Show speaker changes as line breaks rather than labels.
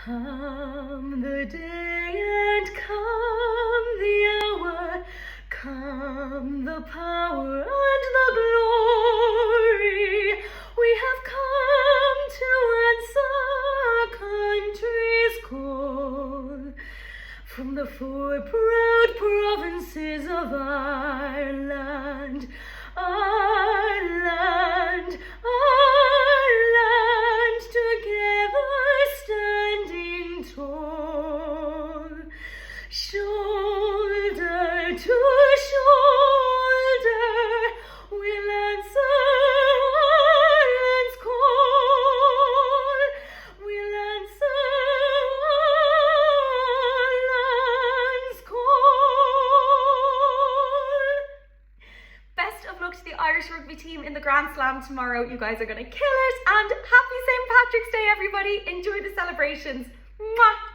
Come the day and come the hour, come the power and the glory. We have come to answer country's call. From the four proud provinces of Ireland, Ireland, Ireland, together standing tall, shoulder to shoulder, we'll answer Ireland's call, we'll answer Ireland's call. Best of luck to the Irish rugby team in the Grand Slam tomorrow. You guys are going to kill it, and happy St. Patrick's Day, everybody. Enjoy the celebrations. Mwah!